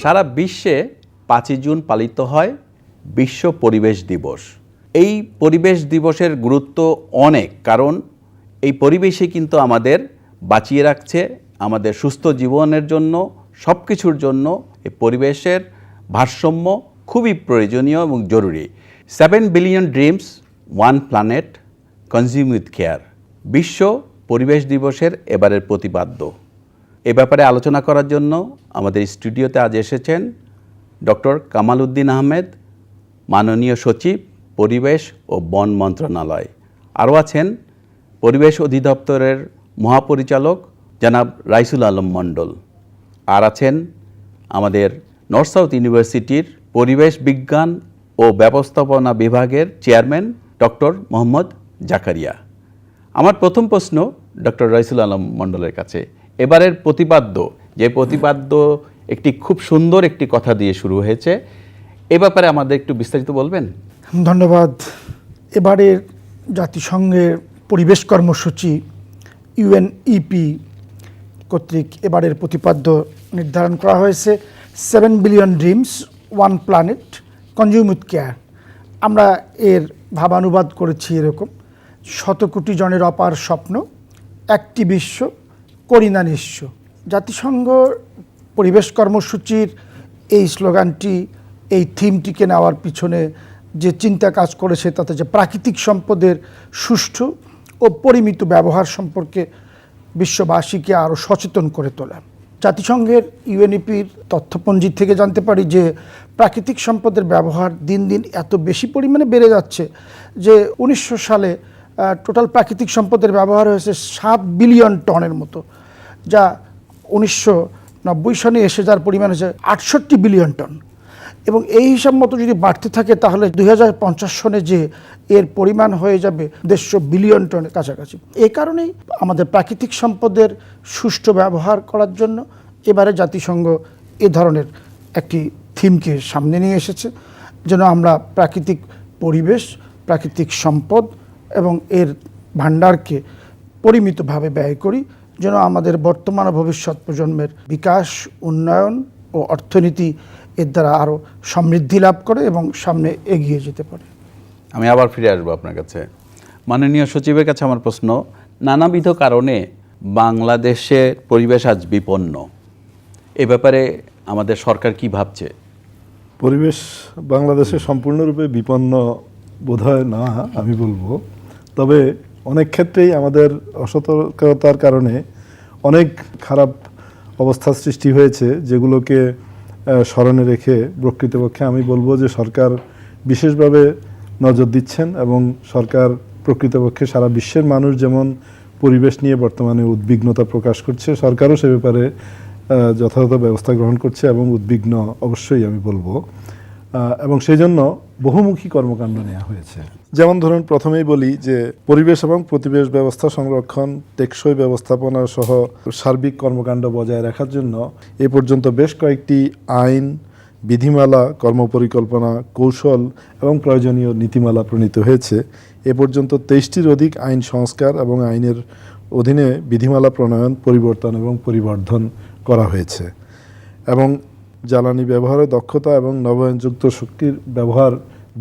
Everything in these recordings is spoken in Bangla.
সারা বিশ্বে 5ই জুন পালিত হয় বিশ্ব পরিবেশ দিবস। এই পরিবেশ দিবসের গুরুত্ব অনেক, কারণ এই পরিবেশই কিন্তু আমাদের বাঁচিয়ে রাখছে, আমাদের সুস্থ জীবনের জন্য, সব কিছুর জন্য এই পরিবেশের ভারসাম্য খুবই প্রয়োজনীয় এবং জরুরি। 7 billion dreams, 1 planet, consume with care বিশ্ব পরিবেশ দিবসের এবারের প্রতিপাদ্য। এ ব্যাপারে আলোচনা করার জন্য আমাদের স্টুডিওতে আজ এসেছেন ডক্টর কামাল উদ্দিন আহমেদ, মাননীয় সচিব, পরিবেশ ও বন মন্ত্রণালয়। আরও আছেন পরিবেশ অধিদপ্তরের মহাপরিচালক জনাব রাইসুল আলম মণ্ডল। আর আছেন আমাদের নর্থ সাউথ ইউনিভার্সিটির পরিবেশ বিজ্ঞান ও ব্যবস্থাপনা বিভাগের চেয়ারম্যান ডক্টর মোহাম্মদ জাকারিয়া। আমার প্রথম প্রশ্ন ডক্টর রাইসুল আলম মণ্ডলের কাছে। এবারের প্রতিপাদ্য, যে প্রতিপাদ্য একটি খুব সুন্দর একটি কথা দিয়ে শুরু হয়েছে, এ ব্যাপারে আমাদের একটু বিস্তারিত বলবেন? ধন্যবাদ। এবারের জাতিসংঘের পরিবেশ কর্মসূচি ইউএনইপি কর্তৃক এবারের প্রতিপাদ্য নির্ধারণ করা হয়েছে 7 billion dreams, 1 planet, consume with care. আমরা এর ভাবানুবাদ করেছি এরকম: 100 কোটি জনের অপার স্বপ্ন, একটি বিশ্ব, করি না নিঃস্ব। জাতিসংঘ পরিবেশ কর্মসূচির এই স্লোগানটি, এই থিমটিকে নেওয়ার পিছনে যে চিন্তা কাজ করেছে, তাতে যে প্রাকৃতিক সম্পদের সুষ্ঠু ও পরিমিত ব্যবহার সম্পর্কে বিশ্ববাসীকে আরও সচেতন করে তোলা। জাতিসংঘের ইউএনইপির তথ্যপঞ্জি থেকে জানতে পারি যে প্রাকৃতিক সম্পদের ব্যবহার দিন দিন এত বেশি পরিমাণে বেড়ে যাচ্ছে যে 1900 সালে টোটাল প্রাকৃতিক সম্পদের ব্যবহার হয়েছে 7 বিলিয়ন টনের মতো, যা 1990 সনে এসে যার পরিমাণ হয়েছে 68 বিলিয়ন টন। এবং এই হিসাব মতো যদি বাড়তে থাকে তাহলে 2050 সনে যে এর পরিমাণ হয়ে যাবে 150 বিলিয়ন টনের কাছাকাছি। এই কারণেই আমাদের প্রাকৃতিক সম্পদের সুষ্ঠু ব্যবহার করার জন্য এবারে জাতিসংঘ এ ধরনের একটি থিমকে সামনে নিয়ে এসেছে, যেন আমরা প্রাকৃতিক পরিবেশ, প্রাকৃতিক সম্পদ এবং এর ভাণ্ডারকে পরিমিতভাবে ব্যয় করি, যেন আমাদের বর্তমান ও ভবিষ্যৎ প্রজন্মের বিকাশ, উন্নয়ন ও অর্থনীতি এর দ্বারা আরও সমৃদ্ধি লাভ করে এবং সামনে এগিয়ে যেতে পারে। আমি আবার ফিরে আসবো আপনার কাছে। মাননীয় সচিবের কাছে আমার প্রশ্ন, নানাবিধ কারণে বাংলাদেশের পরিবেশ আজ বিপন্ন, এ ব্যাপারে আমাদের সরকার কি ভাবছে? পরিবেশ বাংলাদেশে সম্পূর্ণরূপে বিপন্ন বোধহয় না, আমি বলবো। তবে অনেক ক্ষেত্রেই আমাদের অসতর্কতার কারণে অনেক খারাপ অবস্থার সৃষ্টি হয়েছে, যেগুলোকে স্মরণে রেখে প্রকৃতপক্ষে আমি বলবো যে সরকার বিশেষভাবে নজর দিচ্ছেন এবং সরকার প্রকৃতপক্ষে সারা বিশ্বের মানুষ যেমন পরিবেশ নিয়ে বর্তমানে উদ্বিগ্নতা প্রকাশ করছে, সরকারও সে ব্যাপারে যথাযথ ব্যবস্থা গ্রহণ করছে এবং উদ্বিগ্ন অবশ্যই আমি বলবো। এবং সেই জন্য বহুমুখী কর্মকাণ্ড নেওয়া হয়েছে। যেমন ধরুন, প্রথমেই বলি যে পরিবেশ এবং প্রতিবেশ ব্যবস্থা সংরক্ষণ, টেকসই ব্যবস্থাপনা সহ সার্বিক কর্মকাণ্ড বজায় রাখার জন্য এ পর্যন্ত বেশ কয়েকটি আইন, বিধিমালা, কর্মপরিকল্পনা, কৌশল এবং প্রয়োজনীয় নীতিমালা প্রণীত হয়েছে। এ পর্যন্ত 23টির অধিক আইন সংস্কার এবং আইনের অধীনে বিধিমালা প্রণয়ন, পরিবর্তন এবং পরিবর্ধন করা হয়েছে। এবং জ্বালানি ব্যবহারের দক্ষতা এবং নবায়নযুক্ত শক্তির ব্যবহার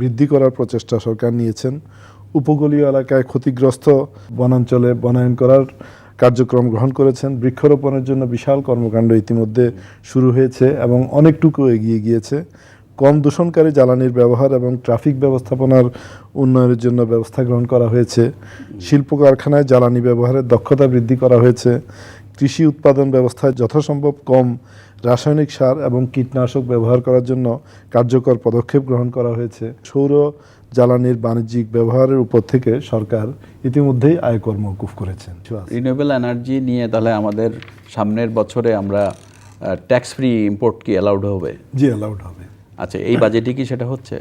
বৃদ্ধি করার প্রচেষ্টা সরকার নিয়েছেন। উপকূলীয় এলাকায় ক্ষতিগ্রস্ত বনাঞ্চলে বনায়ন করার কার্যক্রম গ্রহণ করেছেন। বৃক্ষরোপণের জন্য বিশাল কর্মকাণ্ড ইতিমধ্যে শুরু হয়েছে এবং অনেকটুকু এগিয়ে গিয়েছে। কম দূষণকারী জ্বালানির ব্যবহার এবং ট্রাফিক ব্যবস্থাপনার উন্নয়নের জন্য ব্যবস্থা গ্রহণ করা হয়েছে। শিল্প কারখানায় জ্বালানি ব্যবহারের দক্ষতা বৃদ্ধি করা হয়েছে। কৃষি উৎপাদন ব্যবস্থায় যথাসম্ভব কম রাসায়নিক সার এবং কীটনাশক ব্যবহার করার জন্য কার্যকর পদক্ষেপ গ্রহণ করা হয়েছে। সৌর জ্বালানির বাণিজ্যিক ব্যবহারের উপর থেকে সরকার ইতিমধ্যেই আয়কর মওকুফ করেছেন। রিনিউয়েবল এনার্জি নিয়ে তাহলে আমাদের সামনের বছরে আমরা ট্যাক্স ফ্রি ইম্পোর্ট কি অ্যালাউড হবে? জি, অ্যালাউড হবে। আচ্ছা, এই বাজেটে কি সেটা হচ্ছে?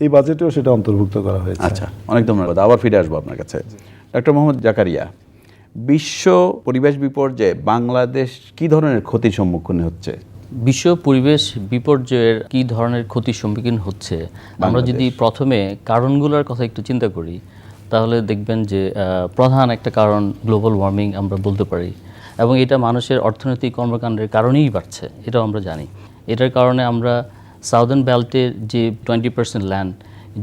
এই বাজেটেও সেটা অন্তর্ভুক্ত করা হয়েছে। আচ্ছা, অনেক ধন্যবাদ। আবার ফিরে আসবো আপনার কাছে। ডক্টর মোহাম্মদ জাকারিয়া, বিশ্ব পরিবেশ বিপর্যয়ে বাংলাদেশ কি ধরনের ক্ষতির সম্মুখীন হচ্ছে? বিশ্ব পরিবেশ বিপর্যয়ের কি ধরনের ক্ষতির সম্মুখীন হচ্ছে, আমরা যদি প্রথমে কারণগুলোর কথা একটু চিন্তা করি তাহলে দেখবেন যে প্রধান একটা কারণ গ্লোবাল ওয়ার্মিং আমরা বলতে পারি, এবং এটা মানুষের অর্থনৈতিক কর্মকাণ্ডের কারণেই বাড়ছে, এটাও আমরা জানি। এটার কারণে আমরা সাউদার্ন বেল্টের যে 20% ল্যান্ড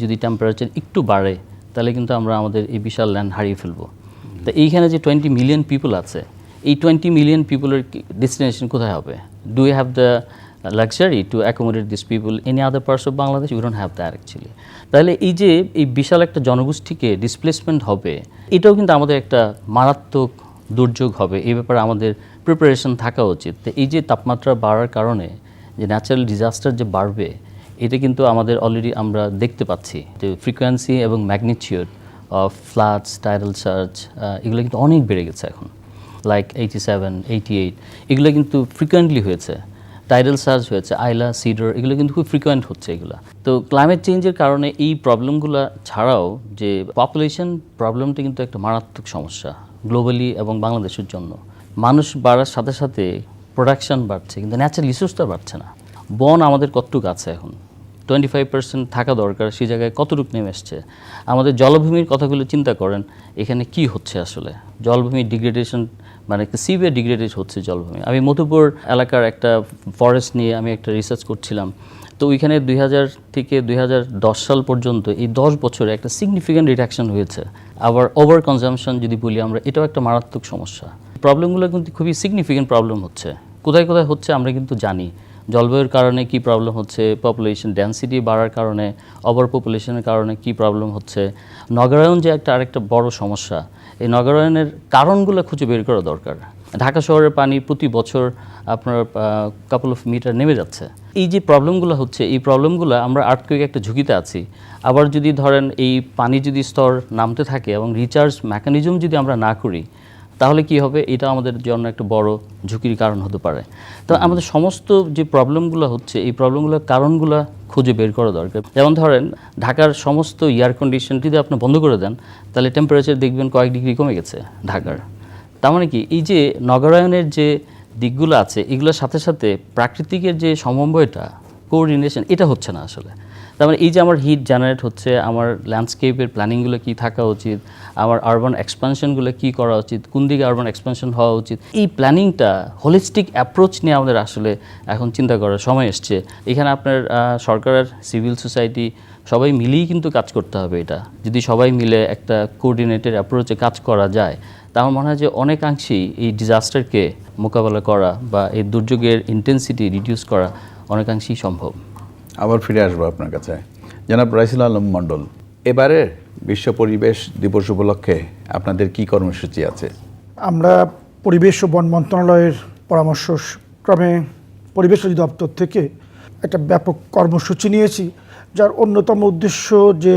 যদি টেম্পারেচার একটু বাড়ে তাহলে কিন্তু আমরা আমাদের এই বিশাল ল্যান্ড হারিয়ে ফেলবো। তো এইখানে যে 20 মিলিয়ন পিপল আছে, এই 20 মিলিয়ন পিপলের ডেস্টিনেশন কোথায় হবে? Do you have the luxury to accommodate this people any other parts of Bangladesh? We don't have that actually. তাহলে এই যে এই বিশাল একটা জনগোষ্ঠীকে ডিসপ্লেসমেন্ট হবে, এটাও কিন্তু আমাদের একটা মারাত্মক দুর্যোগ হবে। এই ব্যাপারে আমাদের প্রিপারেশন থাকা উচিত। তো এই যে তাপমাত্রা বাড়ার কারণে যে ন্যাচারাল ডিজাস্টার যে বাড়বে, এটা কিন্তু আমাদের অলরেডি আমরা দেখতে পাচ্ছি যে ফ্রিকোয়েন্সি এবং magnitude of floods, tidal surge এগুলো কিন্তু অনেক বেড়ে গেছে এখন, লাইক 87, 88 এগুলো কিন্তু ফ্রিকোয়েন্টলি হয়েছে। টাইডাল সার্জ হয়েছে, আইলা, সিডার, এগুলো কিন্তু খুব ফ্রিকোয়েন্ট হচ্ছে এগুলো। তো ক্লাইমেট চেঞ্জের কারণে এই প্রবলেমগুলো ছাড়াও যে পপুলেশন প্রবলেমটা কিন্তু একটা মারাত্মক সমস্যা গ্লোবালি এবং বাংলাদেশের জন্য। মানুষ বাড়ার সাথে সাথে প্রোডাকশন বাড়ছে, কিন্তু ন্যাচারাল রিসোর্সটা বাড়ছে না। বন আমাদের কতটুকু আছে এখন? 25% থাকা দরকার, সেই জায়গায় কতটুকু নেমে এসছে। আমাদের জলভূমির কথাগুলো চিন্তা করেন, এখানে কি হচ্ছে আসলে? জলভূমি ডিগ্রেডেশন, মানে একটা সিভিয়ার ডিগ্রেডেড হচ্ছে জলভূমি। আমি মধুপুর এলাকার একটা ফরেস্ট নিয়ে আমি একটা রিসার্চ করছিলাম। তো ওইখানে 2000 থেকে 2010 সাল পর্যন্ত এই 10 বছরে একটা সিগনিফিক্যান্ট রিডাকশন হয়েছে। আবার ওভার কনজাম্পশন যদি বলি আমরা, এটাও একটা মারাত্মক সমস্যা। প্রবলেমগুলো কিন্তু খুবই সিগনিফিক্যান্ট প্রবলেম হচ্ছে। কোথায় কোথায় হচ্ছে আমরা কিন্তু জানি। জলবায়ুর কারণে কি প্রবলেম হচ্ছে, পপুলেশন ডেন্সিটি বাড়ার কারণে, ওভার পপুলেশনের কারণে কি প্রবলেম হচ্ছে, নগরায়ন যে আরেকটা বড় সমস্যা। এই নগরায়নের কারণগুলো খুঁজে বের করা দরকার। ঢাকা শহরের পানি প্রতি বছর আপনার কাপল অফ মিটার নেমে যাচ্ছে। এই যে প্রবলেমগুলো হচ্ছে, এই প্রবলেমগুলো আমরা আর্থকুয়েক একটা ঝুঁকিতে আছি। আবার যদি ধরেন এই পানি যদি স্তর নামতে থাকে এবং রিচার্জ মেকানিজম যদি আমরা না করি, তাহলে কি হবে? এটা আমাদের জন্য একটা বড় ঝুঁকির কারণ হতে পারে। তো আমাদের সমস্ত যে প্রবলেমগুলো হচ্ছে, এই প্রবলেমগুলোর কারণগুলো খুঁজে বের করা দরকার। যেমন ধরেন ঢাকার সমস্ত এয়ার কন্ডিশন যদি আপনি বন্ধ করে দেন, তাহলে টেম্পারেচার দেখবেন কয়েক ডিগ্রি কমে গেছে ঢাকার। তার মানে কি, এই যে নগরায়নের যে দিকগুলো আছে, এগুলোর সাথে সাথে প্রাকৃতিকের যে সমন্বয়টা, কোঅর্ডিনেশন, এটা হচ্ছে না আসলে। তার মানে এই যে আমার হিট জেনারেট হচ্ছে, আমার ল্যান্ডস্কেপের প্ল্যানিংগুলো কী থাকা উচিত, আমার আরবান এক্সপানশনগুলো কী করা উচিত, কোন দিকে আরবান এক্সপানশন হওয়া উচিত, এই প্ল্যানিংটা হোলিস্টিক অ্যাপ্রোচ নিয়ে আমাদের আসলে এখন চিন্তা করার সময় এসছে। এখানে আপনার সরকার, সিভিল সোসাইটি সবাই মিলেই কিন্তু কাজ করতে হবে। এটা যদি সবাই মিলে একটা কোঅর্ডিনেটেড অ্যাপ্রোচে কাজ করা যায়, তা আমার মনে হয় যে অনেকাংশেই এই ডিজাস্টারকে মোকাবেলা করা বা এই দুর্যোগের ইন্টেন্সিটি রিডিউস করা অনেকাংশেই সম্ভব। আবার ফিরে আসবো আপনার কাছে। জনাব রাইসুল আলম মণ্ডল, এবারে বিশ্ব পরিবেশ দিবস উপলক্ষে আপনাদের কি কর্মসূচি আছে? আমরা পরিবেশ ও বন মন্ত্রণালয়ের পরামর্শ ক্রমে পরিবেশ অধিদপ্তর থেকে একটা ব্যাপক কর্মসূচি নিয়েছি, যার অন্যতম উদ্দেশ্য যে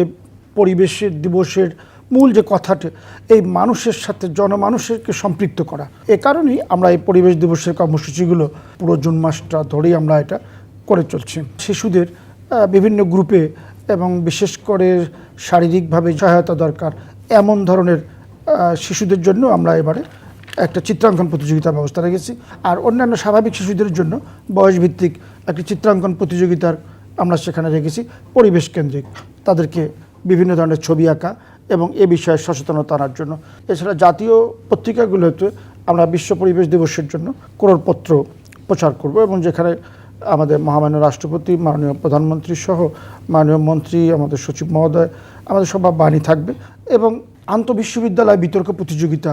পরিবেশের দিবসের মূল যে কথাটা, এই মানুষের সাথে জনমানুষকে সম্পৃক্ত করা। এ কারণেই আমরা এই পরিবেশ দিবসের কর্মসূচিগুলো পুরো জুন মাসটা ধরেই আমরা এটা করে চলছি। শিশুদের বিভিন্ন গ্রুপে এবং বিশেষ করে শারীরিকভাবে সহায়তা দরকার এমন ধরনের শিশুদের জন্য আমরা এবারে একটা চিত্রাঙ্কন প্রতিযোগিতার ব্যবস্থা রেখেছি। আর অন্যান্য স্বাভাবিক শিশুদের জন্য বয়সভিত্তিক একটি চিত্রাঙ্কন প্রতিযোগিতার আমরা সেখানে রেখেছি, পরিবেশ কেন্দ্রিক। তাদেরকে বিভিন্ন ধরনের ছবি আঁকা এবং এ বিষয়ে সচেতনতা আনার জন্য। এছাড়া জাতীয় পত্রিকাগুলোতে আমরা বিশ্ব পরিবেশ দিবসের জন্য করপত্র প্রচার করব, এবং যেখানে আমাদের মহামান্য রাষ্ট্রপতি, মাননীয় প্রধানমন্ত্রী সহ মাননীয় মন্ত্রী, আমাদের সচিব মহোদয়, আমাদের সভা বাণী থাকবে। এবং আন্তঃবিশ্ববিদ্যালয় বিতর্ক প্রতিযোগিতা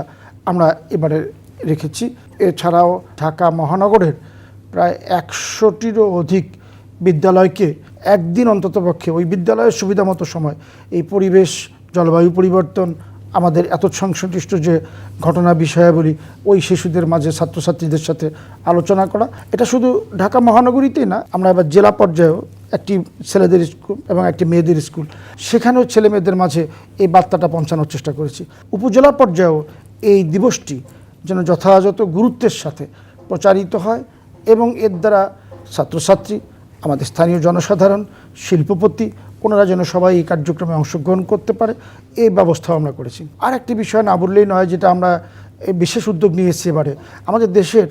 আমরা এবারে রেখেছি। এছাড়াও ঢাকা মহানগরের প্রায় 100টিরও অধিক বিদ্যালয়কে একদিন অন্ততপক্ষে ওই বিদ্যালয়ের সুবিধা মতো সময় এই পরিবেশ, জলবায়ু পরিবর্তন, আমাদের এত সংশ্লিষ্ট যে ঘটনা বিষয়াবলী, ওই শিশুদের মাঝে ছাত্রছাত্রীদের সাথে আলোচনা করা। এটা শুধু ঢাকা মহানগরীতেই না, আমরা এবার জেলা পর্যায়েও একটি ছেলেদের স্কুল এবং একটি মেয়েদের স্কুল, সেখানেও ছেলে মেয়েদের মাঝে এই বার্তাটা পৌঁছানোর চেষ্টা করেছি। উপজেলা পর্যায়েও এই দিবসটি যেন যথাযথ গুরুত্বের সাথে প্রচারিত হয় এবং এর দ্বারা ছাত্রছাত্রী, আমাদের স্থানীয় জনসাধারণ, শিল্পপতি, ওনারা যেন সবাই এই কার্যক্রমে অংশগ্রহণ করতে পারে, এই ব্যবস্থাও আমরা করেছি। আর একটি বিষয় না বললেই নয়, যেটা আমরা বিশেষ উদ্যোগ নিয়েছি এবারে, আমাদের দেশের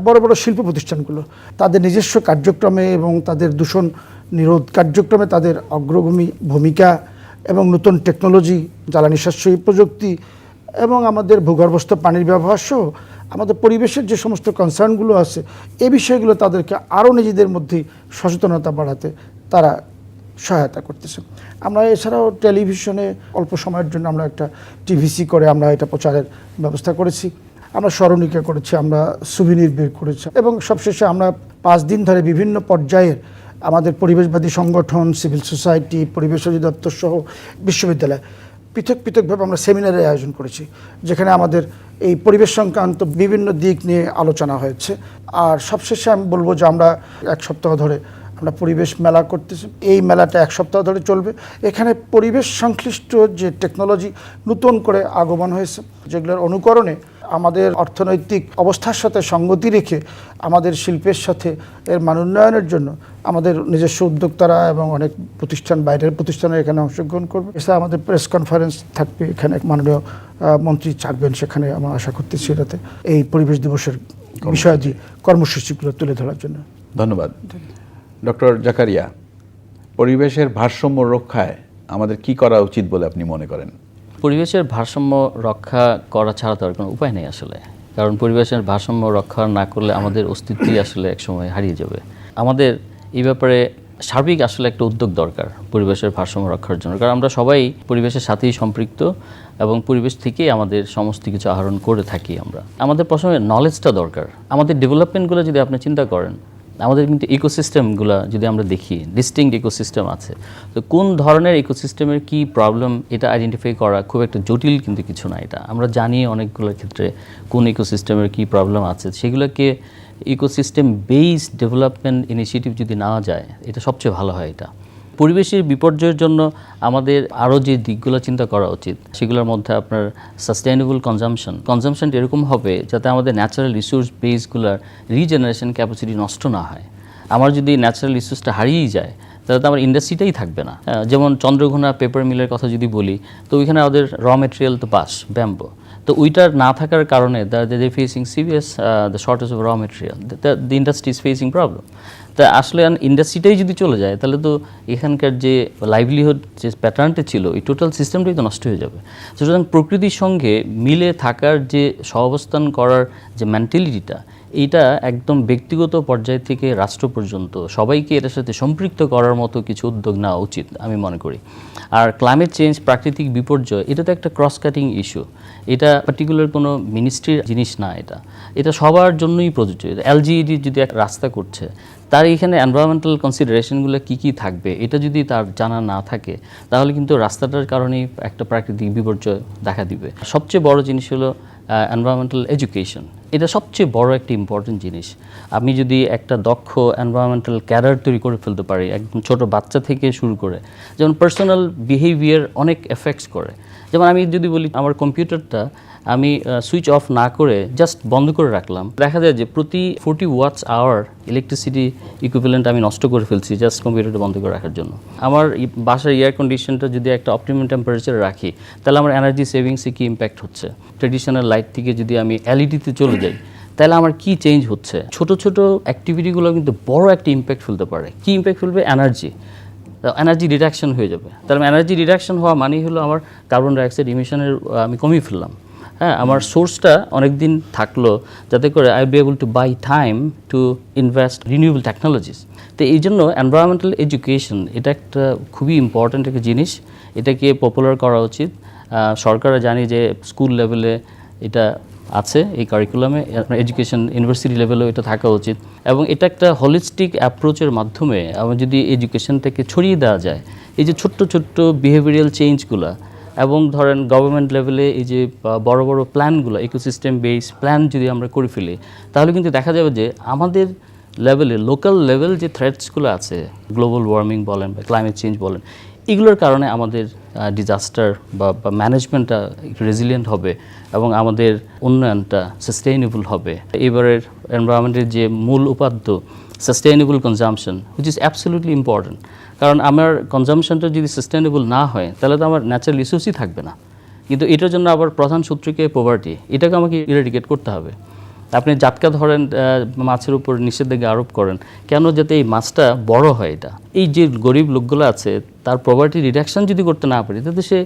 বড় বড় শিল্প প্রতিষ্ঠানগুলো তাদের নিজস্ব কার্যক্রমে এবং তাদের দূষণ নিরোধ কার্যক্রমে তাদের অগ্রগামী ভূমিকা এবং নতুন টেকনোলজি, জ্বালানি সাশ্রয়ী প্রযুক্তি এবং আমাদের ভূগর্ভস্থ পানির ব্যবহার সহ আমাদের পরিবেশের যে সমস্ত কনসার্নগুলো আছে এই বিষয়গুলো তাদেরকে আরও নিজেদের মধ্যে সচেতনতা বাড়াতে তারা সহায়তা করতেছে। আমরা এছাড়াও টেলিভিশনে অল্প সময়ের জন্য আমরা একটা টিভিসি করে আমরা এটা প্রচারের ব্যবস্থা করেছি, আমরা স্মরণিকা করেছি, আমরা সুবিনির বের করেছি এবং সবশেষে আমরা 5 দিন ধরে বিভিন্ন পর্যায়ের আমাদের পরিবেশবাদী সংগঠন, সিভিল সোসাইটি, পরিবেশ অধিদপ্তর সহ বিশ্ববিদ্যালয় পৃথকভাবে আমরা সেমিনারের আয়োজন করেছি, যেখানে আমাদের এই পরিবেশ সংক্রান্ত বিভিন্ন দিক নিয়ে আলোচনা হয়েছে। আর সবশেষে আমি বলবো যে আমরা 1 সপ্তাহ ধরে আমরা পরিবেশ মেলা করতেছি। এই মেলাটা 1 সপ্তাহ ধরে চলবে। এখানে পরিবেশ সংশ্লিষ্ট যে টেকনোলজি নতুন করে আগমন হয়েছে, যেগুলোর অনুকরণে আমাদের অর্থনৈতিক অবস্থার সাথে সঙ্গতি রেখে আমাদের শিল্পের সাথে এর মান উন্নয়নের জন্য আমাদের নিজস্ব উদ্যোক্তারা এবং অনেক প্রতিষ্ঠান, বাইরের প্রতিষ্ঠানে এখানে অংশগ্রহণ করবে। এছাড়া আমাদের প্রেস কনফারেন্স থাকবে, এখানে মাননীয় মন্ত্রী থাকবেন, সেখানে আমরা আশা করতেছি এটাতে এই পরিবেশ দিবসের বিষয়াদি কর্মসূচিগুলো তুলে ধরার জন্য। ধন্যবাদ। ডক্টর জাকারিয়া, পরিবেশের ভারসাম্য রক্ষায় আমাদের কি করা উচিত বলে আপনি মনে করেন? পরিবেশের ভারসাম্য রক্ষা করা ছাড়া তো আর কোনো উপায় নেই আসলে, কারণ পরিবেশের ভারসাম্য রক্ষা না করলে আমাদের অস্তিত্বই আসলে একসময় হারিয়ে যাবে। আমাদের এই ব্যাপারে সার্বিক আসলে একটা উদ্যোগ দরকার পরিবেশের ভারসাম্য রক্ষার জন্য, কারণ আমরা সবাই পরিবেশের সাথেই সম্পৃক্ত এবং পরিবেশ থেকেই আমাদের সমস্ত কিছু আহরণ করে থাকি। আমাদের প্রথমে নলেজটা দরকার। আমাদের ডেভেলপমেন্টগুলো যদি আপনি চিন্তা করেন, আমাদের কিন্তু ইকোসিস্টেমগুলো যদি আমরা দেখি, ডিস্টিংক্ট ইকোসিস্টেম আছে, তো কোন ধরনের ইকোসিস্টেমের কি প্রবলেম এটা আইডেন্টিফাই করা খুব একটা জটিল কিন্তু কিছু না। এটা আমরা জানি অনেকগুলোর ক্ষেত্রে কোন ইকোসিস্টেমের কি প্রবলেম আছে, সেগুলোকে ইকোসিস্টেম বেসড ডেভেলপমেন্ট ইনিশিয়েটিভ যদি নেওয়া যায়, এটা সবচেয়ে ভালো হয়। এটা পরিবেশের বিপর্যয়ের জন্য আমাদের আরও যে দিকগুলো চিন্তা করা উচিত, সেগুলোর মধ্যে আপনার সাস্টেইনেবল কনজামশনটা এরকম হবে যাতে আমাদের ন্যাচারাল রিসোর্স বেসগুলোর রিজেনারেশন ক্যাপাসিটি নষ্ট না হয়। আমার যদি ন্যাচারাল রিসোর্সটা হারিয়েই যায়, তাহলে তো আমার ইন্ডাস্ট্রিটাই থাকবে না। যেমন চন্দ্রঘোনা পেপার মিলের কথা যদি বলি, তো ওইখানে ওদের র মেটেরিয়াল তো বাঁশ, ব্যাম্বো, তো ওইটার না থাকার কারণে they facing serious the shortage of raw material, the industry is facing problem. তা আসলে ইন্ডাস্ট্রিটাই যদি চলে যায়, তাহলে তো এখানকার যে লাইভলিহুড যে প্যাটার্নটা ছিল, এই টোটাল সিস্টেমটাই তো নষ্ট হয়ে যাবে। সুতরাং প্রকৃতির সঙ্গে মিলে থাকার যে সহাবস্থান করার যে মেন্টালিটিটা, এইটা একদম ব্যক্তিগত পর্যায় থেকে রাষ্ট্র পর্যন্ত সবাইকে এটার সাথে সম্পৃক্ত করার মতো কিছু উদ্যোগ নেওয়া উচিত আমি মনে করি। আর ক্লাইমেট চেঞ্জ, প্রাকৃতিক বিপর্যয়, এটা তো একটা ক্রস কাটিং ইস্যু। এটা পার্টিকুলার কোনো মিনিস্ট্রির জিনিস না, এটা সবার জন্যই প্রযোজ্য। এলজিইডি যদি একটা রাস্তা করছে, তার এখানে এনভায়রনমেন্টাল কনসিডারেশনগুলো কী থাকবে এটা যদি তার জানা না থাকে, তাহলে কিন্তু রাস্তাটার কারণেই একটা প্রাকৃতিক বিপর্যয় দেখা দিবে। সবচেয়ে বড় জিনিস হলো এনভায়রনমেন্টাল এডুকেশন। এটা সবচেয়ে বড় একটা ইম্পর্টেন্ট জিনিস। আমি যদি একটা দক্ষ এনভায়রনমেন্টাল ক্যাডার তৈরি করে ফেলতে পারি, একদম ছোট বাচ্চা থেকে শুরু করে, যেমন পার্সোনাল বিহেভিয়ার অনেক এফেক্টস করে। যেমন আমি যদি বলি, আমার কম্পিউটারটা আমি সুইচ অফ না করে জাস্ট বন্ধ করে রাখলাম, দেখা যায় যে প্রতি 40 ওয়াটস আওয়ার ইলেকট্রিসিটি ইকুইভ্যালেন্ট আমি নষ্ট করে ফেলছি জাস্ট কম্পিউটারটা বন্ধ করে রাখার জন্য। আমার বাসার এয়ার কন্ডিশনটা যদি একটা অপটিমাম টেম্পারেচারে রাখি, তাহলে আমার এনার্জি সেভিংসে কী ইম্প্যাক্ট হচ্ছে। ট্রেডিশনাল লাইট থেকে যদি আমি এলইডিতে চলে যাই, তাহলে আমার কি চেঞ্জ হচ্ছে। ছোট ছোট অ্যাক্টিভিটিগুলো কিন্তু বড় একটা ইম্প্যাক্ট ফেলতে পারে। কি ইম্প্যাক্ট ফেলবে? এনার্জি রিডাকশন হয়ে যাবে। তাহলে এনার্জি রিডাকশন হওয়া মানেই হলো আমার কার্বন ডাইঅক্সাইড ইমিশনের আমি কমিয়ে ফেললাম। হ্যাঁ, আমার সোর্সটা অনেক দিন থাকলো, যাতে করে I be able to buy time to invest renewable technologies. তো এই জন্য এনভায়রনমেন্টাল এডুকেশন এটা একটা খুবই ইম্পর্ট্যান্ট একটা জিনিস। এটাকে পপুলার করা উচিত। সরকাররা জানি যে স্কুল লেভেলে এটা আছে, এই কারিকুলামে এডুকেশন ইউনিভার্সিটি লেভেলেও এটা থাকা উচিত। এবং এটা একটা হোলিস্টিক অ্যাপ্রোচের মাধ্যমে আমার যদি এডুকেশনটাকে ছড়িয়ে দেওয়া যায়, এই যে ছোট্ট ছোট্ট বিহেভিয়ারাল চেঞ্জগুলো, এবং ধরেন গভর্নমেন্ট লেভেলে এই যে বড় বড় প্ল্যানগুলো, ইকোসিস্টেম বেস প্ল্যান যদি আমরা করে ফেলি, তাহলে কিন্তু দেখা যাবে যে আমাদের লেভেলে, লোকাল লেভেল যে থ্রেটসগুলো আছে, গ্লোবাল ওয়ার্মিং বলেন বা ক্লাইমেট চেঞ্জ বলেন, এগুলোর কারণে আমাদের ডিজাস্টার বা ম্যানেজমেন্টটা একটু রেজিলিয়েন্ট হবে এবং আমাদের উন্নয়নটা সাস্টেইনেবল হবে। এবারের এনভায়রনমেন্টের যে মূল উপাদ্য sustainable consumption, which is absolutely important. কারণ আমার কনজামশনটা যদি সাস্টেইনেবল না হয়, তাহলে তো আমার ন্যাচারাল রিসোর্সই থাকবে না। কিন্তু এটার জন্য আবার প্রধান সূত্রকে পভার্টি, এটাকে আমাকে ইরেডিকেট করতে হবে। আপনি জাটকা ধরেন, মাছের উপর নিষেধাজ্ঞা আরোপ করেন কেন? যাতে এই মাছটা বড় হয়। এটা এই যে গরিব লোকগুলো আছে তার পভার্টি রিডাকশন যদি করতে না পারি, তাতে সে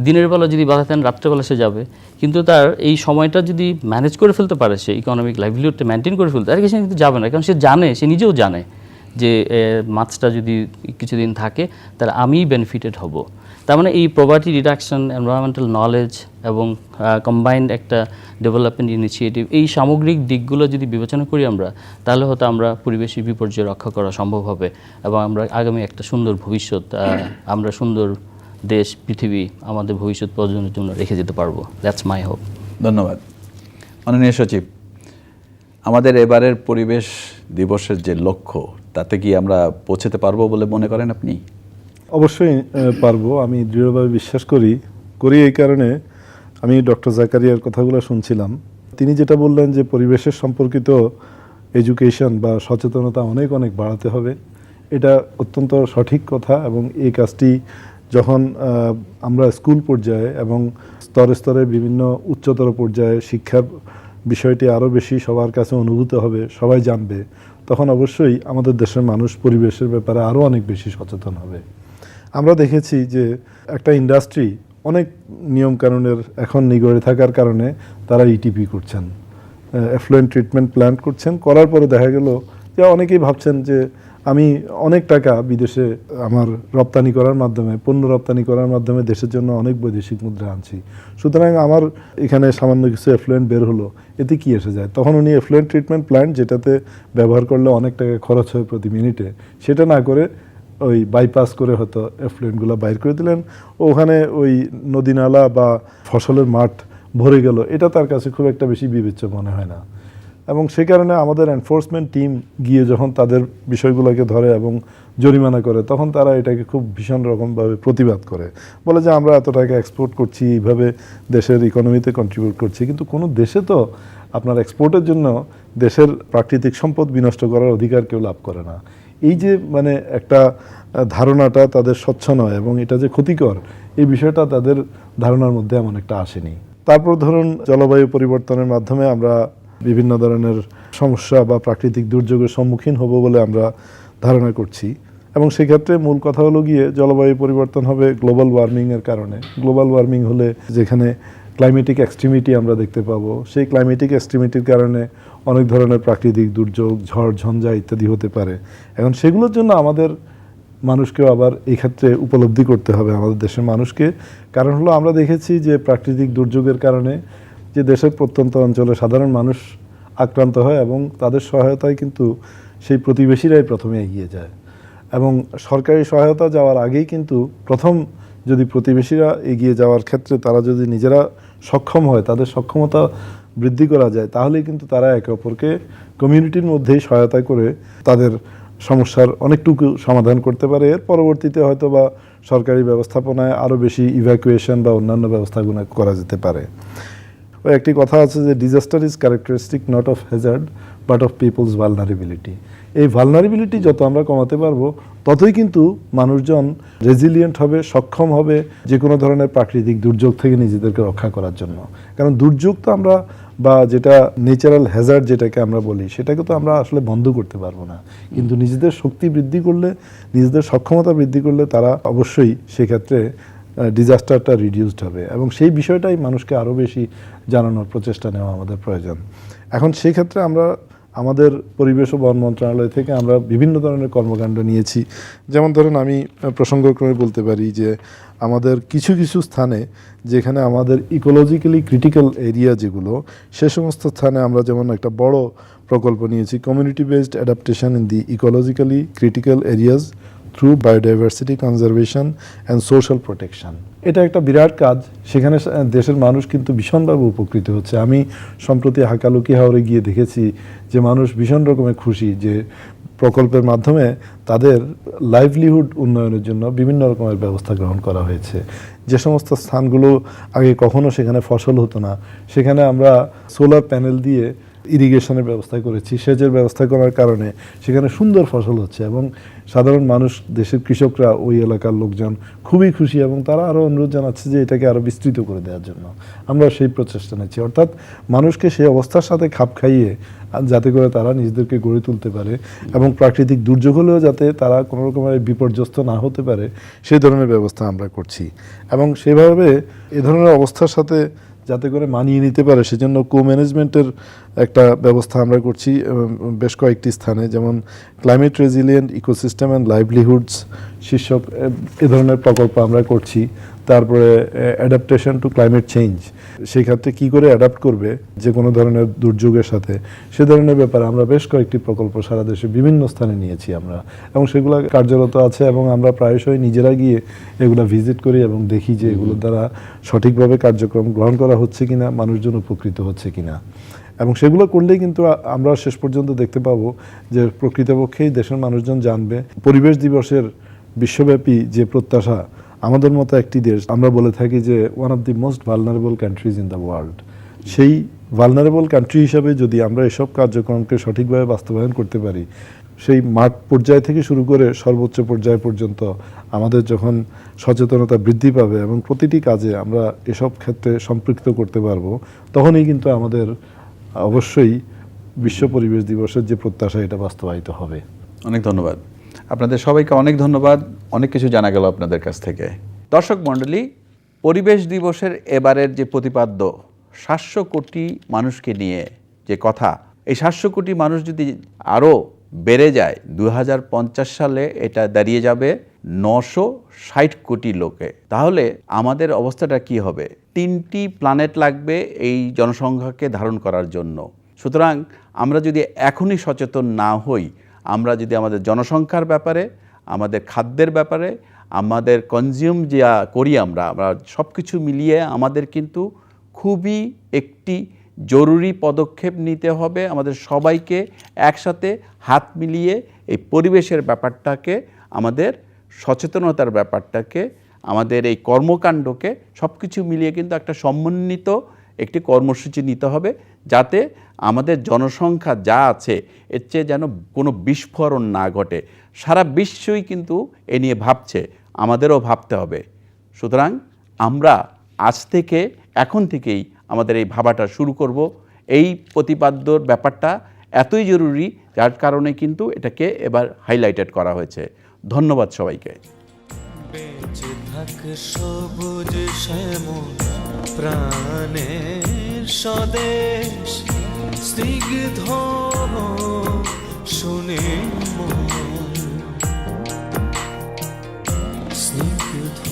দিনের বেলা যদি বাধা দেন রাত্রেবেলা সে যাবে, কিন্তু তার এই সময়টা যদি ম্যানেজ করে ফেলতে পারে, সে ইকোনমিক লাইভলিহুডটা মেনটেন করে ফেলতে, আর কিছু কিন্তু যাবে না, কারণ সে জানে, সে নিজেও জানে যে মাছটা যদি কিছুদিন থাকে তাহলে আমিই বেনিফিটেড হব। তার মানে এই পভার্টি রিডাকশন, এনভায়রনমেন্টাল নলেজ এবং কম্বাইন্ড একটা ডেভেলপমেন্ট ইনিশিয়েটিভ, এই সামগ্রিক দিকগুলো যদি বিবেচনা করি আমরা, তাহলে হয়তো আমরা পরিবেশ বিপর্যয় রক্ষা করা সম্ভব হবে এবং আমরা আগামী একটা সুন্দর ভবিষ্যৎ, আমরা সুন্দর দেশ, পৃথিবী আমাদের ভবিষ্যৎ প্রজন্মের জন্য রেখে যেতে পারবো। That's my hope. ধন্যবাদ। মাননীয় সচিব, আমাদের এবারের পরিবেশ দিবসের যে লক্ষ্য, তাতে কি আমরা পৌঁছতে পারবো বলে মনে করেন আপনি? অবশ্যই পারবো, আমি দৃঢ়ভাবে বিশ্বাস করি এই কারণে আমি ডক্টর জাকারিয়ার কথাগুলো শুনছিলাম। তিনি যেটা বললেন যে পরিবেশের সম্পর্কিত এডুকেশন বা সচেতনতা অনেক অনেক বাড়াতে হবে, এটা অত্যন্ত সঠিক কথা। এবং এই কাজটি যখন আমরা স্কুল পর্যায়ে এবং স্তরে স্তরে বিভিন্ন উচ্চতর পর্যায়ে শিক্ষার বিষয়টি আরও বেশি সবার কাছে অনুভূত হবে, সবাই জানবে, তখন অবশ্যই আমাদের দেশের মানুষ পরিবেশের ব্যাপারে আরও অনেক বেশি সচেতন হবে। আমরা দেখেছি যে একটা ইন্ডাস্ট্রি অনেক নিয়মকানুনের এখন নিগড়ে থাকার কারণে তারা ইটিপি করছেন, এফ্লুয়েন্ট ট্রিটমেন্ট প্ল্যান্ট করছেন, করার পরে দেখা গেল যে অনেকেই ভাবছেন যে আমি অনেক টাকা বিদেশে আমার রপ্তানি করার মাধ্যমে, পণ্য রপ্তানি করার মাধ্যমে দেশের জন্য অনেক বৈদেশিক মুদ্রা আনছি, সুতরাং আমার এখানে সামান্য কিছু এফ্লুয়েন্ট বের হলো, এতে কি এসে যায়? তখন উনি এফ্লুয়েন্ট ট্রিটমেন্ট প্ল্যান্ট, যেটাতে ব্যবহার করলে অনেক টাকা খরচ হয় প্রতি মিনিটে, সেটা না করে ওই বাইপাস করে হয়তো এফ্লুয়েন্টগুলো বাইর করে দিলেন, ওখানে ওই নদী নালা বা ফসলের মাঠ ভরে গেল। এটা তার কাছে খুব একটা বেশি বিবেচ্য মনে হয় না। এবং সে কারণে আমাদের এনফোর্সমেন্ট টিম গিয়ে যখন তাদের বিষয়গুলোকে ধরে এবং জরিমানা করে, তখন তারা এটাকে খুব ভীষণ রকমভাবে প্রতিবাদ করে, বলে যে আমরা এত টাকা এক্সপোর্ট করছি, এইভাবে দেশের ইকোনমিতে কন্ট্রিবিউট করছি। কিন্তু কোনো দেশে তো আপনার এক্সপোর্টের জন্য দেশের প্রাকৃতিক সম্পদ বিনষ্ট করার অধিকার কেউ লাভ করে না। এই যে মানে একটা ধারণাটা তাদের স্বচ্ছ নয় এবং এটা যে ক্ষতিকর, এই বিষয়টা তাদের ধারণার মধ্যে এমন একটা আসেনি। তারপর ধরুন জলবায়ু পরিবর্তনের মাধ্যমে আমরা বিভিন্ন ধরনের সমস্যা বা প্রাকৃতিক দুর্যোগের সম্মুখীন হব বলে আমরা ধারণা করছি, এবং সেক্ষেত্রে মূল কথা হলো গিয়ে জলবায়ু পরিবর্তন হবে গ্লোবাল ওয়ার্মিংয়ের কারণে। গ্লোবাল ওয়ার্মিং হলে যেখানে ক্লাইমেটিক এক্সট্রিমিটি আমরা দেখতে পাবো, সেই ক্লাইমেটিক এক্সট্রিমিটির কারণে অনেক ধরনের প্রাকৃতিক দুর্যোগ, ঝড় ঝঞ্ঝা ইত্যাদি হতে পারে। এখন সেগুলোর জন্য আমাদের মানুষকেও আবার এই ক্ষেত্রে উপলব্ধি করতে হবে, আমাদের দেশের মানুষকে। কারণ হলো আমরা দেখেছি যে প্রাকৃতিক দুর্যোগের কারণে যে দেশের প্রত্যন্ত অঞ্চলে সাধারণ মানুষ আক্রান্ত হয় এবং তাদের সহায়তায় কিন্তু সেই প্রতিবেশীরাই প্রথমে এগিয়ে যায়, এবং সরকারি সহায়তা যাওয়ার আগেই কিন্তু প্রথম যদি প্রতিবেশীরা এগিয়ে যাওয়ার ক্ষেত্রে তারা যদি নিজেরা সক্ষম হয়, তাদের সক্ষমতা বৃদ্ধি করা যায়, তাহলেই কিন্তু তারা একে অপরকে কমিউনিটির মধ্যেই সহায়তা করে তাদের সমস্যার অনেকটুকু সমাধান করতে পারে। এর পরবর্তীতে হয়তো বা সরকারি ব্যবস্থাপনায় আরও বেশি ইভ্যাকুয়েশন বা অন্যান্য ব্যবস্থাগুলো করা যেতে পারে। ওই একটি কথা আছে যে disaster is characteristic not of hazard but of people's vulnerability. এই ভালনারেবিলিটি যত আমরা কমাতে পারবো, ততই কিন্তু মানুষজন রেজিলিয়েন্ট হবে, সক্ষম হবে যে কোনো ধরনের প্রাকৃতিক দুর্যোগ থেকে নিজেদেরকে রক্ষা করার জন্য। কারণ দুর্যোগ তো আমরা, বা যেটা ন্যাচারাল হ্যাজার্ড যেটাকে আমরা বলি, সেটাকে তো আমরা আসলে বন্ধ করতে পারবো না, কিন্তু নিজেদের শক্তি বৃদ্ধি করলে, নিজেদের সক্ষমতা বৃদ্ধি করলে তারা অবশ্যই সেক্ষেত্রে ডিজাস্টারটা রিডিউসড হবে। এবং সেই বিষয়টাই মানুষকে আরও বেশি জানানোর প্রচেষ্টা নেওয়া আমাদের প্রয়োজন। এখন সেই ক্ষেত্রে আমরা আমাদের পরিবেশ ও বন মন্ত্রণালয় থেকে আমরা বিভিন্ন ধরনের কর্মকাণ্ড নিয়েছি। যেমন ধরেন আমি প্রসঙ্গক্রমে বলতে পারি যে আমাদের কিছু কিছু স্থানে যেখানে আমাদের ইকোলজিক্যালি ক্রিটিক্যাল এরিয়া যেগুলো, সে সমস্ত স্থানে আমরা যেমন একটা বড় প্রকল্প নিয়েছি, community based adaptation in the ecologically critical areas through biodiversity conservation and social protection. এটা একটা বিরাট কাজ, সেখানে দেশের মানুষ কিন্তু ভীষণভাবে উপকৃত হচ্ছে। আমি সম্প্রতি হাকালুকি হাওরে গিয়ে দেখেছি যে মানুষ ভীষণ রকমের খুশি যে প্রকল্পের মাধ্যমে তাদের লাইভলিহুড উন্নয়নের জন্য বিভিন্ন রকমের ব্যবস্থা গ্রহণ করা হয়েছে। যে সমস্ত স্থানগুলো আগে কখনো সেখানে ফসল হতো না, সেখানে আমরা সোলার প্যানেল দিয়ে ইরিগেশনের ব্যবস্থা করেছি, সেচের ব্যবস্থা করার কারণে সেখানে সুন্দর ফসল হচ্ছে এবং সাধারণ মানুষ, দেশের কৃষকরা, ওই এলাকার লোকজন খুবই খুশি এবং তারা আরও অনুরোধ জানাচ্ছে যে এটাকে আরও বিস্তৃত করে দেওয়ার জন্য। আমরা সেই প্রচেষ্টা নিচ্ছি, অর্থাৎ মানুষকে সেই অবস্থার সাথে খাপ খাইয়ে যাতে করে তারা নিজেদেরকে গড়ে তুলতে পারে এবং প্রাকৃতিক দুর্যোগ হলেও যাতে তারা কোনো রকমের বিপর্যস্ত না হতে পারে সেই ধরনের ব্যবস্থা আমরা করছি এবং সেভাবে এ ধরনের অবস্থার সাথে যাতে করে মানিয়ে নিতে পারে সেজন্য কো-ম্যানেজমেন্টের একটা ব্যবস্থা আমরা করছি বেশ কয়েকটি স্থানে, যেমন climate resilient ecosystem and livelihoods শীর্ষক এ ধরনের প্রকল্প আমরা করছি। তারপরে অ্যাডাপ্টেশন টু ক্লাইমেট চেঞ্জ, সেই ক্ষেত্রে কী করে অ্যাডাপ্ট করবে যে কোনো ধরনের দুর্যোগের সাথে, সে ধরনের ব্যাপারে আমরা বেশ কয়েকটি প্রকল্প সারা দেশে বিভিন্ন স্থানে নিয়েছি আমরা এবং সেগুলো কার্যরত আছে এবং আমরা প্রায়শই নিজেরা গিয়ে এগুলো ভিজিট করি এবং দেখি যে এগুলোর দ্বারা সঠিকভাবে কার্যক্রম গ্রহণ করা হচ্ছে কিনা, মানুষজন উপকৃত হচ্ছে কিনা। এবং সেগুলো করলেই কিন্তু আমরা শেষ পর্যন্ত দেখতে পাবো যে প্রকৃতপক্ষেই দেশের মানুষজন জানবে পরিবেশ দিবসের বিশ্বব্যাপী যে প্রত্যাশা, আমাদের মতো একটি দেশ, আমরা বলে থাকি যে one of the most vulnerable countries in the world, সেই ভালনারেবল কান্ট্রি হিসাবে যদি আমরা এসব কার্যক্রমকে সঠিকভাবে বাস্তবায়ন করতে পারি, সেই মাঠ পর্যায় থেকে শুরু করে সর্বোচ্চ পর্যায় পর্যন্ত আমাদের যখন সচেতনতা বৃদ্ধি পাবে এবং প্রতিটি কাজে আমরা এসব ক্ষেত্রে সম্পৃক্ত করতে পারবো, তখনই কিন্তু আমাদের অবশ্যই বিশ্ব পরিবেশ দিবসের যে প্রত্যাশা এটা বাস্তবায়িত হবে। অনেক ধন্যবাদ আপনাদের সবাইকে, অনেক ধন্যবাদ। অনেক কিছু জানা গেল আপনাদের কাছ থেকে। দর্শক মণ্ডলী, পরিবেশ দিবসের এবারের যে প্রতিপাদ্য 700 কোটি মানুষকে নিয়ে যে কথা, এই 700 কোটি মানুষ যদি আরও বেড়ে যায়, 2050 সালে এটা দাঁড়িয়ে যাবে 960 কোটি লোকে, তাহলে আমাদের অবস্থাটা কি হবে? 3টি প্ল্যানেট লাগবে এই জনসংখ্যাকে ধারণ করার জন্য। সুতরাং আমরা যদি এখনই সচেতন না হই, আমরা যদি আমাদের জনসংখ্যার ব্যাপারে, আমাদের খাদ্যের ব্যাপারে, আমাদের কনজিউম যা করি আমরা সব কিছু মিলিয়ে আমাদের কিন্তু খুবই একটি জরুরি পদক্ষেপ নিতে হবে। আমাদের সবাইকে একসাথে হাত মিলিয়ে এই পরিবেশের ব্যাপারটাকে, আমাদের সচেতনতার ব্যাপারটাকে, আমাদের এই কর্মকাণ্ডকে সব কিছু মিলিয়ে কিন্তু একটা সমন্বিত একটি কর্মসূচি নিতে হবে, যাতে আমাদের জনসংখ্যা যা আছে এর চেয়ে যেন কোনো বিস্ফোরণ না ঘটে। সারা বিশ্বই কিন্তু এ নিয়ে ভাবছে, আমাদেরও ভাবতে হবে। সুতরাং আমরা আজ থেকে, এখন থেকেই আমাদের এই ভাবাটা শুরু করব। এই প্রতিপাদ্যর ব্যাপারটা এতই জরুরি, যার কারণে কিন্তু এটাকে এবার হাইলাইটেড করা হয়েছে। ধন্যবাদ সবাইকে। বেঁচে থাক সবুজ শ্যামল প্রাণের স্বদেশ, স্নিগ্ধ শুনে মন, স্নিগ্ধ